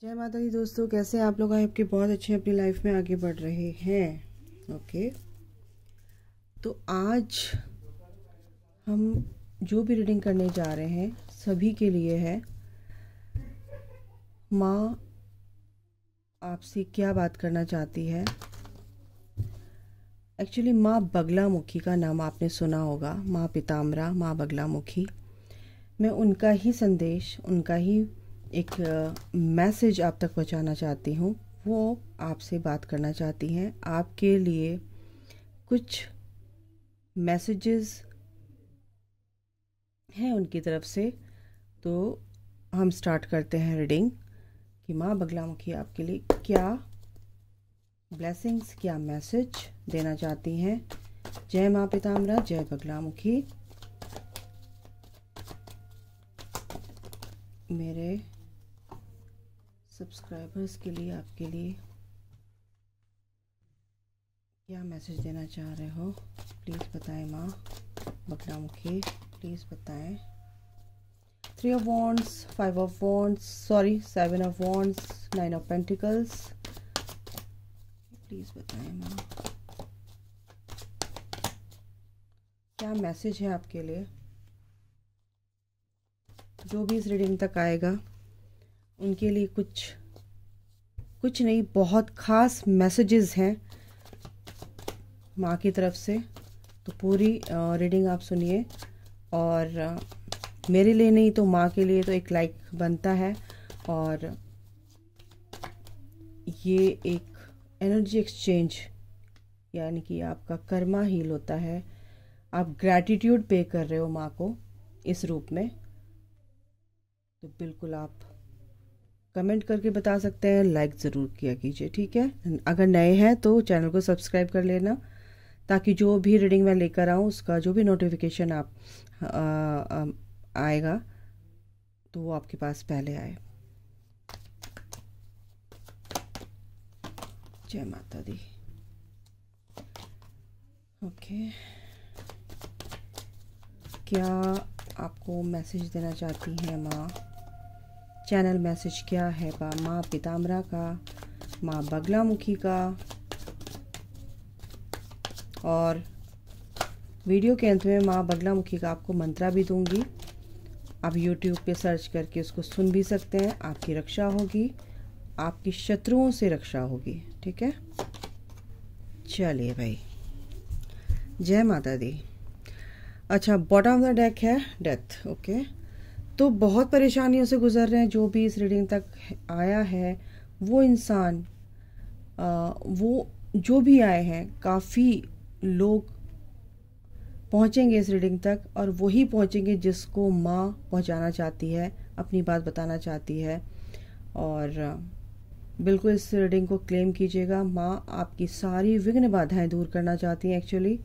जय माता दी दोस्तों, कैसे हैं आप लोग। आपके बहुत अच्छे अपनी लाइफ में आगे बढ़ रहे हैं। ओके, तो आज हम जो भी रीडिंग करने जा रहे हैं सभी के लिए है। माँ आपसे क्या बात करना चाहती है। एक्चुअली माँ बगलामुखी का नाम आपने सुना होगा, माँ पीताम्बरा, माँ बगलामुखी। मैं उनका ही संदेश, उनका ही एक मैसेज आप तक पहुंचाना चाहती हूँ। वो आपसे बात करना चाहती हैं, आपके लिए कुछ मैसेजेस हैं उनकी तरफ से। तो हम स्टार्ट करते हैं रीडिंग कि माँ बगलामुखी आपके लिए क्या ब्लेसिंग्स, क्या मैसेज देना चाहती हैं। जय माँ पीताम्बरा, जय बगलामुखी। मेरे सब्सक्राइबर्स के लिए, आपके लिए क्या मैसेज देना चाह रहे हो, प्लीज़ बताएं माँ बगलामुखी, प्लीज़ बताएं। 3 of Wands, 5 of Wands, sorry 7 of Wands, 9 of Pentacles, please बताएं माँ क्या मैसेज है आपके लिए। जो भी इस रीडिंग तक आएगा उनके लिए कुछ नहीं, बहुत ख़ास मैसेजेस हैं माँ की तरफ से। तो पूरी रीडिंग आप सुनिए, और मेरे लिए नहीं तो माँ के लिए तो एक लाइक बनता है। और ये एक एनर्जी एक्सचेंज, यानी कि आपका कर्मा हील होता है। आप ग्रैटिट्यूड पे कर रहे हो माँ को इस रूप में। तो बिल्कुल आप कमेंट करके बता सकते हैं, लाइक ज़रूर किया कीजिए, ठीक है। अगर नए हैं तो चैनल को सब्सक्राइब कर लेना, ताकि जो भी रीडिंग मैं लेकर आऊँ उसका जो भी नोटिफिकेशन आप आएगा तो वो आपके पास पहले आए। जय माता दी। ओके, क्या आपको मैसेज देना चाहती हैं माँ। चैनल मैसेज क्या है माँ पीताम्बरा का, माँ बगलामुखी का। और वीडियो के अंत में माँ बगलामुखी का आपको मंत्रा भी दूंगी। आप YouTube पे सर्च करके उसको सुन भी सकते हैं। आपकी रक्षा होगी, आपकी शत्रुओं से रक्षा होगी, ठीक है। चलिए भाई, जय माता दी। अच्छा, बॉटम ऑफ द डेक है डेथ। ओके, तो बहुत परेशानियों से गुजर रहे हैं जो भी इस रीडिंग तक आया है। वो इंसान, वो जो भी आए हैं, काफ़ी लोग पहुंचेंगे इस रीडिंग तक, और वही पहुंचेंगे जिसको माँ पहुंचाना चाहती है, अपनी बात बताना चाहती है। और बिल्कुल इस रीडिंग को क्लेम कीजिएगा। माँ आपकी सारी विघ्न बाधाएं दूर करना चाहती हैं। एक्चुअली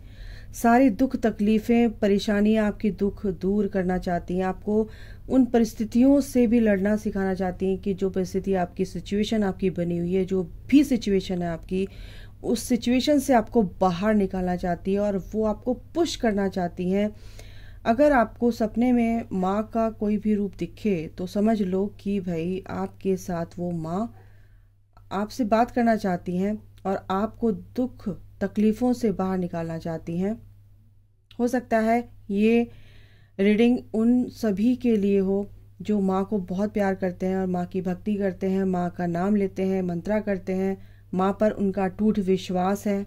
सारी दुख तकलीफ़ें परेशानियां आपकी दुख दूर करना चाहती हैं। आपको उन परिस्थितियों से भी लड़ना सिखाना चाहती हैं कि जो परिस्थिति आपकी सिचुएशन आपकी बनी हुई है, जो भी सिचुएशन है आपकी, उस सिचुएशन से आपको बाहर निकालना चाहती है और वो आपको पुश करना चाहती हैं। अगर आपको सपने में माँ का कोई भी रूप दिखे तो समझ लो कि भाई आपके साथ वो माँ आपसे बात करना चाहती हैं और आपको दुख तकलीफ़ों से बाहर निकालना चाहती हैं। हो सकता है ये रीडिंग उन सभी के लिए हो जो माँ को बहुत प्यार करते हैं और माँ की भक्ति करते हैं, माँ का नाम लेते हैं, मंत्रा करते हैं, माँ पर उनका अटूट विश्वास है।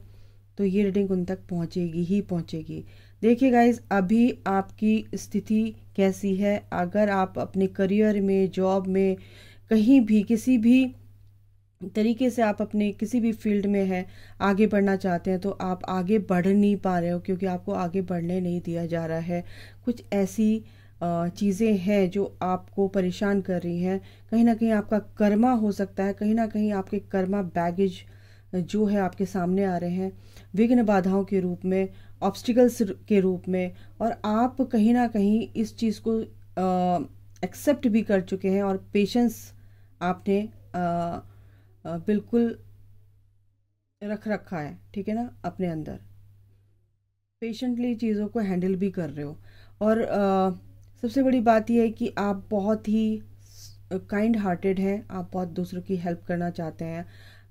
तो ये रीडिंग उन तक पहुँचेगी ही पहुँचेगी। देखिए गाइज, अभी आपकी स्थिति कैसी है। अगर आप अपने करियर में, जॉब में, कहीं भी किसी भी तरीके से आप अपने किसी भी फील्ड में हैं, आगे बढ़ना चाहते हैं, तो आप आगे बढ़ नहीं पा रहे हो क्योंकि आपको आगे बढ़ने नहीं दिया जा रहा है। कुछ ऐसी चीज़ें हैं जो आपको परेशान कर रही हैं। कहीं ना कहीं आपका कर्मा हो सकता है, कहीं ना कहीं आपके कर्मा बैगेज जो है आपके सामने आ रहे हैं, विघ्न बाधाओं के रूप में, ऑब्स्टिकल्स के रूप में। और आप कहीं ना कहीं इस चीज़ को एक्सेप्ट भी कर चुके हैं और पेशेंस आपने बिल्कुल रख रखा है, ठीक है ना, अपने अंदर पेशेंटली चीज़ों को हैंडल भी कर रहे हो। और सबसे बड़ी बात यह है कि आप बहुत ही काइंड हार्टेड हैं, आप बहुत दूसरों की हेल्प करना चाहते हैं,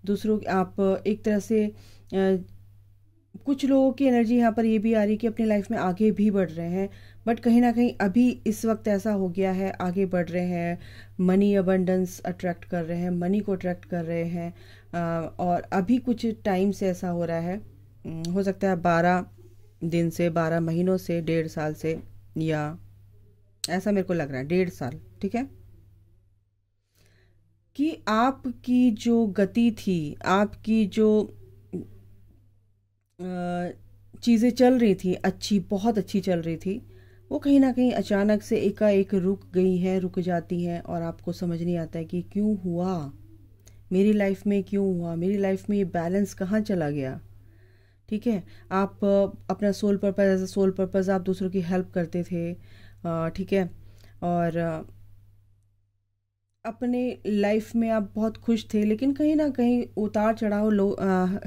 दूसरों आप एक तरह से कुछ लोगों की एनर्जी यहाँ पर ये भी आ रही है कि अपनी लाइफ में आगे भी बढ़ रहे हैं, बट कहीं ना कहीं अभी इस वक्त ऐसा हो गया है, आगे बढ़ रहे हैं, मनी अबंडेंस अट्रैक्ट कर रहे हैं, मनी को अट्रैक्ट कर रहे हैं, और अभी कुछ टाइम से ऐसा हो रहा है, हो सकता है 12 दिन से, 12 महीनों से, 1.5 साल से, या ऐसा मेरे को लग रहा है 1.5 साल, ठीक है, कि आपकी जो गति थी, आपकी जो चीज़ें चल रही थी अच्छी, बहुत अच्छी चल रही थी, वो कहीं ना कहीं अचानक से एकाएक रुक गई हैं, रुक जाती हैं, और आपको समझ नहीं आता है कि क्यों हुआ, मेरी लाइफ में क्यों हुआ, मेरी लाइफ में ये बैलेंस कहाँ चला गया। ठीक है, आप अपना sole purpose, as a sole purpose आप दूसरों की हेल्प करते थे, ठीक है, और अपने लाइफ में आप बहुत खुश थे, लेकिन कहीं ना कहीं उतार चढ़ाव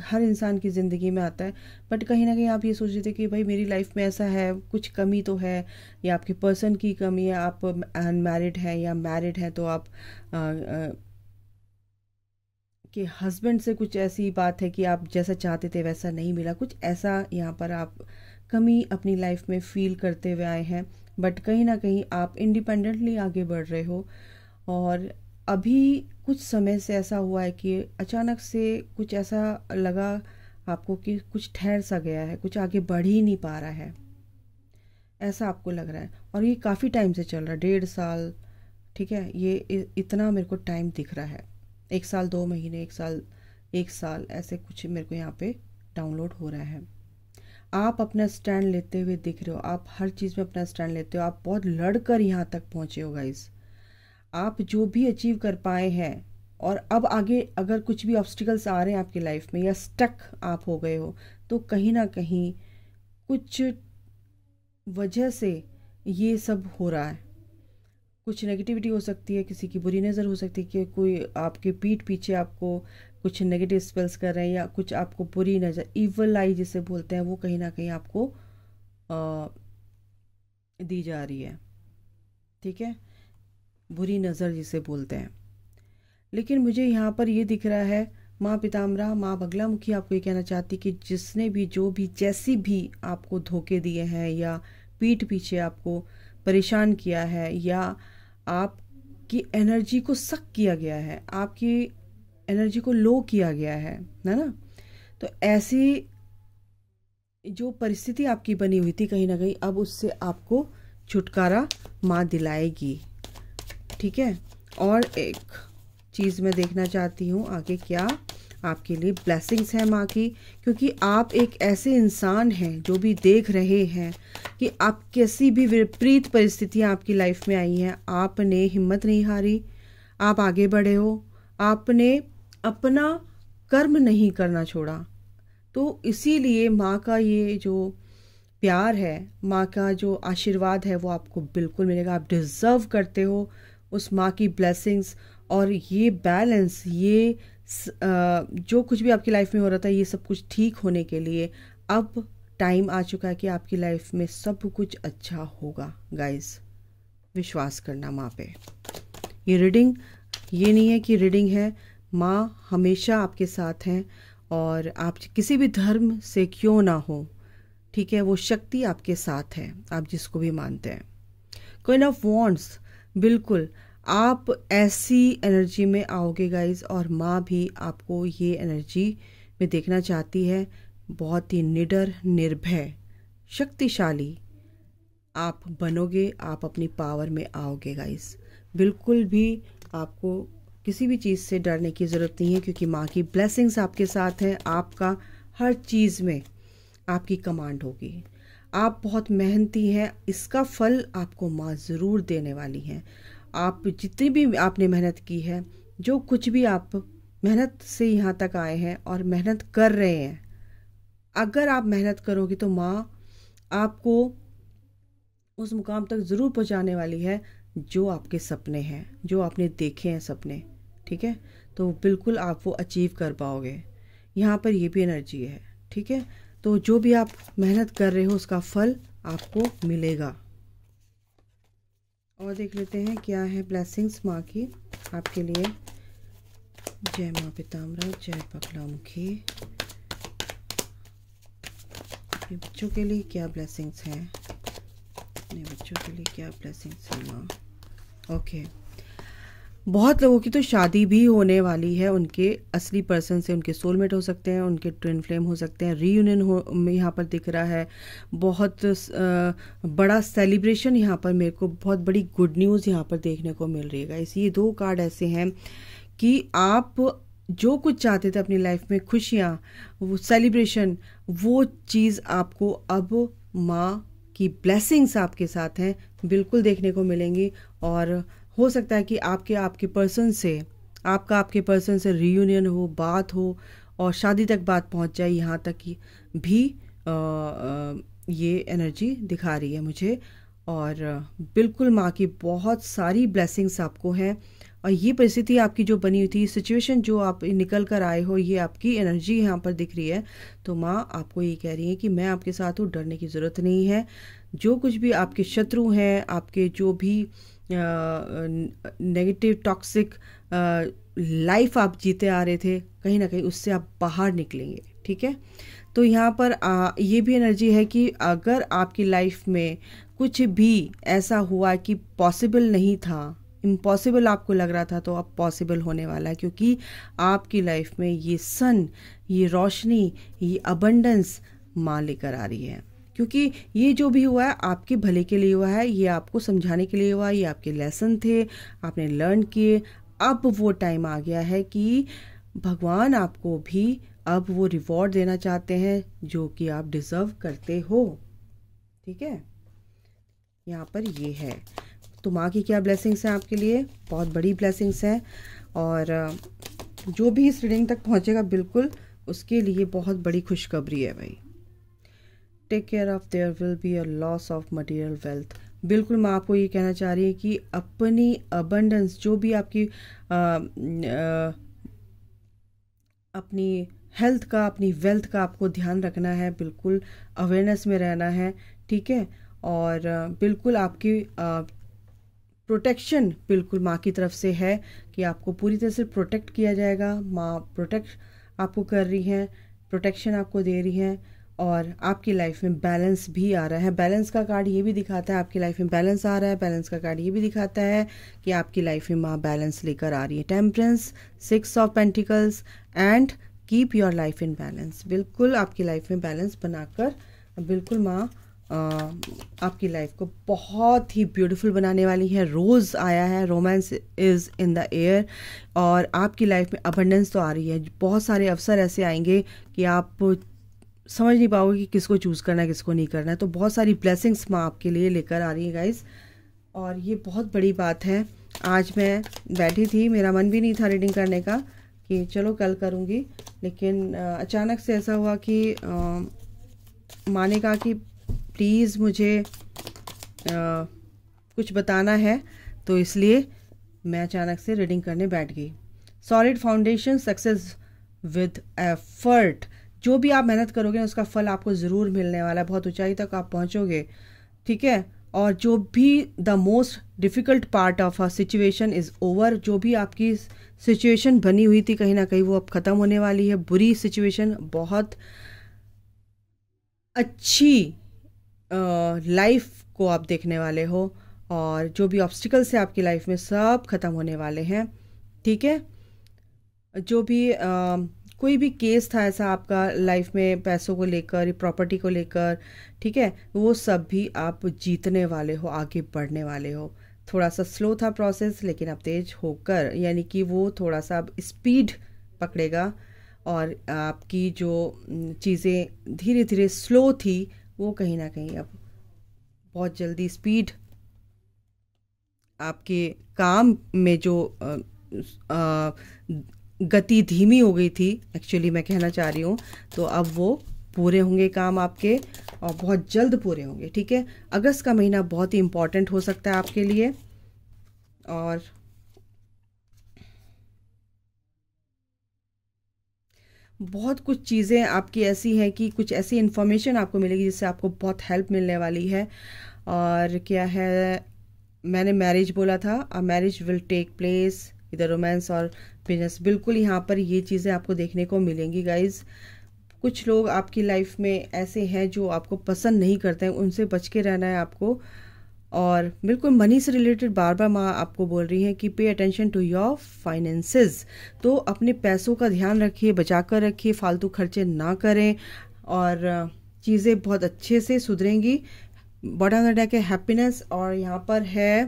हर इंसान की ज़िंदगी में आता है, बट कहीं ना कहीं आप ये सोच रहे थे कि भाई मेरी लाइफ में ऐसा है, कुछ कमी तो है, या आपके पर्सन की कमी है, आप अनमैरिड हैं या मैरिड हैं, तो आप कि हस्बैंड से कुछ ऐसी बात है कि आप जैसा चाहते थे वैसा नहीं मिला, कुछ ऐसा यहाँ पर आप कमी अपनी लाइफ में फील करते हुए आए हैं, बट कहीं ना कहीं आप इंडिपेंडेंटली आगे बढ़ रहे हो। और अभी कुछ समय से ऐसा हुआ है कि अचानक से कुछ ऐसा लगा आपको कि कुछ ठहर सा गया है, कुछ आगे बढ़ ही नहीं पा रहा है, ऐसा आपको लग रहा है, और ये काफ़ी टाइम से चल रहा है, 1.5 साल, ठीक है, ये इतना मेरे को टाइम दिख रहा है, 1 साल 2 महीने, 1 साल 1 साल, ऐसे कुछ मेरे को यहाँ पे डाउनलोड हो रहा है। आप अपना स्टैंड लेते हुए दिख रहे हो, आप हर चीज़ में अपना स्टैंड लेते हो, आप बहुत लड़कर यहाँ तक पहुँचे हो गाइस, आप जो भी अचीव कर पाए हैं, और अब आगे अगर कुछ भी ऑब्स्टिकल्स आ रहे हैं आपकी लाइफ में, या स्टक आप हो गए हो, तो कहीं ना कहीं कुछ वजह से ये सब हो रहा है। कुछ नेगेटिविटी हो सकती है, किसी की बुरी नज़र हो सकती है, कि कोई आपके पीठ पीछे आपको कुछ नेगेटिव स्पेल्स कर रहे हैं, या कुछ आपको बुरी नज़र, इवल आई जिसे बोलते हैं, वो कहीं ना कहीं आपको दी जा रही है, ठीक है, बुरी नज़र जिसे बोलते हैं। लेकिन मुझे यहाँ पर ये दिख रहा है, माँ पिताम्बरा, माँ बगलामुखी आपको ये कहना चाहती कि जिसने भी, जो भी, जैसी भी आपको धोखे दिए हैं, या पीठ पीछे आपको परेशान किया है, या आपकी एनर्जी को सक किया गया है, आपकी एनर्जी को लो किया गया है ना, तो ऐसी जो परिस्थिति आपकी बनी हुई थी, कहीं ना कहीं अब उससे आपको छुटकारा माँ दिलाएगी, ठीक है। और एक चीज़ मैं देखना चाहती हूँ आगे क्या आपके लिए ब्लेसिंग्स हैं माँ की, क्योंकि आप एक ऐसे इंसान हैं जो भी देख रहे हैं कि आप कैसी भी विपरीत परिस्थितियाँ आपकी लाइफ में आई हैं, आपने हिम्मत नहीं हारी, आप आगे बढ़े हो, आपने अपना कर्म नहीं करना छोड़ा। तो इसीलिए माँ का ये जो प्यार है, माँ का जो आशीर्वाद है, वो आपको बिल्कुल मिलेगा, आप डिज़र्व करते हो उस माँ की ब्लेसिंग्स। और ये बैलेंस, ये जो कुछ भी आपकी लाइफ में हो रहा था, ये सब कुछ ठीक होने के लिए अब टाइम आ चुका है कि आपकी लाइफ में सब कुछ अच्छा होगा गाइस, विश्वास करना माँ पे। ये रीडिंग ये नहीं है कि रीडिंग है, माँ हमेशा आपके साथ हैं, और आप किसी भी धर्म से क्यों ना हो, ठीक है, वो शक्ति आपके साथ है, आप जिसको भी मानते हैं। क्वीन ऑफ वॉन्ड्स, बिल्कुल आप ऐसी एनर्जी में आओगे गाइज, और माँ भी आपको ये एनर्जी में देखना चाहती है, बहुत ही निडर, निर्भय, शक्तिशाली आप बनोगे, आप अपनी पावर में आओगे गाइज। बिल्कुल भी आपको किसी भी चीज़ से डरने की ज़रूरत नहीं है, क्योंकि माँ की ब्लेसिंग्स आपके साथ हैं, आपका हर चीज़ में आपकी कमांड होगी, आप बहुत मेहनती हैं, इसका फल आपको माँ ज़रूर देने वाली हैं। आप जितनी भी आपने मेहनत की है, जो कुछ भी आप मेहनत से यहाँ तक आए हैं और मेहनत कर रहे हैं, अगर आप मेहनत करोगे तो माँ आपको उस मुकाम तक ज़रूर पहुँचाने वाली है जो आपके सपने हैं, जो आपने देखे हैं सपने, ठीक है, तो बिल्कुल आप वो अचीव कर पाओगे। यहाँ पर ये भी एनर्जी है, ठीक है, तो जो भी आप मेहनत कर रहे हो उसका फल आपको मिलेगा। और देख लेते हैं क्या है ब्लेसिंग्स माँ की आपके लिए। जय माँ पीताम्बरा, जय बगलामुखी। अपने बच्चों के लिए क्या ब्लेसिंग्स हैं, अपने बच्चों के लिए क्या ब्लेसिंग्स हैं माँ। ओके, बहुत लोगों की तो शादी भी होने वाली है, उनके असली पर्सन से, उनके सोलमेट हो सकते हैं, उनके ट्विन फ्लेम हो सकते हैं, रीयूनियन हो में यहाँ पर दिख रहा है। बहुत बड़ा सेलिब्रेशन यहाँ पर मेरे को, बहुत बड़ी गुड न्यूज़ यहाँ पर देखने को मिल रही है गाइस। ये 2 कार्ड ऐसे हैं कि आप जो कुछ चाहते थे अपनी लाइफ में, खुशियाँ, वो सेलिब्रेशन, वो चीज़ आपको अब माँ की ब्लेसिंग्स आपके साथ हैं, बिल्कुल देखने को मिलेंगी। और हो सकता है कि आपके पर्सन से, आपके पर्सन से रीयूनियन हो, बात हो और शादी तक बात पहुंच जाए, यहाँ तक कि भी ये एनर्जी दिखा रही है मुझे। और बिल्कुल माँ की बहुत सारी ब्लेसिंग्स आपको हैं। और ये परिस्थिति आपकी जो बनी हुई थी, सिचुएशन जो आप निकल कर आए हो, ये आपकी एनर्जी यहाँ पर दिख रही है। तो माँ आपको ये कह रही है कि मैं आपके साथ हूँ, डरने की ज़रूरत नहीं है। जो कुछ भी आपके शत्रु हैं, आपके जो भी नेगेटिव टॉक्सिक लाइफ आप जीते आ रहे थे, कहीं ना कहीं उससे आप बाहर निकलेंगे, ठीक है। तो यहाँ पर ये भी एनर्जी है कि अगर आपकी लाइफ में कुछ भी ऐसा हुआ कि पॉसिबल नहीं था, इम्पॉसिबल आपको लग रहा था, तो अब पॉसिबल होने वाला है, क्योंकि आपकी लाइफ में ये सन, ये रोशनी, ये अबंडेंस माँ लेकर आ रही है। क्योंकि ये जो भी हुआ है आपके भले के लिए हुआ है, ये आपको समझाने के लिए हुआ है, ये आपके लेसन थे, आपने लर्न किए। अब वो टाइम आ गया है कि भगवान आपको भी अब वो रिवॉर्ड देना चाहते हैं जो कि आप डिज़र्व करते हो, ठीक है। यहाँ पर ये है। तो माँ की क्या ब्लेसिंग्स हैं आपके लिए, बहुत बड़ी ब्लेसिंग्स हैं। और जो भी इस रीडिंग तक पहुँचेगा बिल्कुल उसके लिए बहुत बड़ी खुशखबरी है भाई। Take care of, there will be a loss of material wealth. बिल्कुल माँ आपको ये कहना चाह रही है कि अपनी अबंडेंस, जो भी आपकी अपनी हेल्थ का, अपनी वेल्थ का आपको ध्यान रखना है, बिल्कुल अवेयरनेस में रहना है, ठीक है। और बिल्कुल आपकी प्रोटेक्शन बिल्कुल माँ की तरफ से है कि आपको पूरी तरह से प्रोटेक्ट किया जाएगा। माँ प्रोटेक्ट आपको कर रही हैं, प्रोटेक्शन आपको दे रही हैं। और आपकी लाइफ में बैलेंस भी आ रहा है। बैलेंस का कार्ड ये भी दिखाता है आपकी लाइफ में बैलेंस आ रहा है। बैलेंस का कार्ड ये भी दिखाता है कि आपकी लाइफ में माँ बैलेंस लेकर आ रही है। Temperance, 6 of pentacles and keep your life in balance. बिल्कुल आपकी लाइफ में बैलेंस बनाकर बिल्कुल माँ आपकी लाइफ को बहुत ही ब्यूटीफुल बनाने वाली है। रोज़ आया है, romance is in the air. और आपकी लाइफ में अबंडेंस तो आ रही है, बहुत सारे अवसर ऐसे आएंगे कि आप समझ नहीं पाओगे कि किसको चूज़ करना है, किसको नहीं करना है। तो बहुत सारी ब्लेसिंग्स माँ आपके लिए लेकर आ रही है गाइस। और ये बहुत बड़ी बात है। आज मैं बैठी थी, मेरा मन भी नहीं था रीडिंग करने का कि चलो कल करूँगी, लेकिन अचानक से ऐसा हुआ कि माँ ने कहा कि प्लीज़ मुझे कुछ बताना है, तो इसलिए मैं अचानक से रीडिंग करने बैठ गई। Solid foundation, success with effort. जो भी आप मेहनत करोगे उसका फल आपको ज़रूर मिलने वाला है, बहुत ऊंचाई तक आप पहुंचोगे, ठीक है। और जो भी the most difficult part of a situation is over. जो भी आपकी सिचुएशन बनी हुई थी कहीं ना कहीं वो अब ख़त्म होने वाली है। बुरी सिचुएशन, बहुत अच्छी लाइफ को आप देखने वाले हो। और जो भी ऑब्स्टिकल्स है आपकी लाइफ में सब ख़त्म होने वाले हैं, ठीक है। जो भी कोई भी केस था ऐसा आपका लाइफ में, पैसों को लेकर, प्रॉपर्टी को लेकर, ठीक है, वो सब भी आप जीतने वाले हो, आगे बढ़ने वाले हो। थोड़ा सा स्लो था प्रोसेस, लेकिन अब तेज होकर, यानी कि वो थोड़ा सा अब स्पीड पकड़ेगा। और आपकी जो चीज़ें धीरे धीरे स्लो थी वो कहीं ना कहीं अब बहुत जल्दी स्पीड, आपके काम में जो गति धीमी हो गई थी, एक्चुअली मैं कहना चाह रही हूँ, तो अब वो पूरे होंगे काम आपके, और बहुत जल्द पूरे होंगे, ठीक है। अगस्त का महीना बहुत ही इम्पॉर्टेंट हो सकता है आपके लिए। और बहुत कुछ चीज़ें आपकी ऐसी हैं कि कुछ ऐसी इन्फॉर्मेशन आपको मिलेगी जिससे आपको बहुत हेल्प मिलने वाली है। और क्या है, मैंने मैरिज बोला था, a marriage will take place, इधर रोमांस और बिजनेस, बिल्कुल यहाँ पर ये चीज़ें आपको देखने को मिलेंगी गाइज। कुछ लोग आपकी लाइफ में ऐसे हैं जो आपको पसंद नहीं करते हैं, उनसे बच के रहना है आपको। और बिल्कुल मनी से रिलेटेड बार बार माँ आपको बोल रही हैं कि pay attention to your finances. तो अपने पैसों का ध्यान रखिए, बचा कर रखिए, फालतू खर्चे ना करें और चीज़ें बहुत अच्छे से सुधरेंगी। बॉटम ऑफ द डेक है हैप्पीनेस, और यहाँ पर है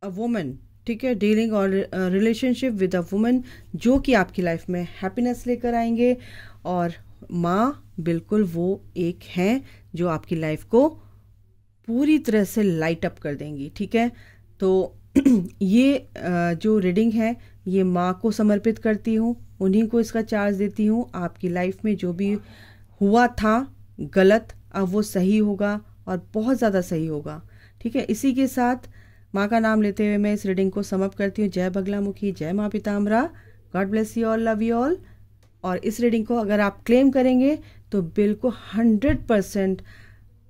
अ वुमन, ठीक है, डीलिंग और रिलेशनशिप विद अ वुमन, जो कि आपकी लाइफ में हैप्पीनेस लेकर आएंगे। और माँ बिल्कुल वो एक हैं जो आपकी लाइफ को पूरी तरह से लाइट अप कर देंगी, ठीक है। तो ये जो रीडिंग है ये माँ को समर्पित करती हूँ, उन्हीं को इसका चार्ज देती हूँ। आपकी लाइफ में जो भी हुआ था गलत, अब वो सही होगा और बहुत ज़्यादा सही होगा, ठीक है। इसी के साथ माँ का नाम लेते हुए मैं इस रीडिंग को समाप्त करती हूँ। जय बगलामुखी, जय माँ Pitambara, God bless you all, love you all. और इस रीडिंग को अगर आप क्लेम करेंगे तो बिल्कुल 100%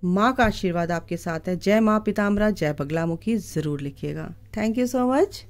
माँ का आशीर्वाद आपके साथ है। जय माँ पीताम्बरा, जय बगलामुखी ज़रूर लिखिएगा। Thank you so much.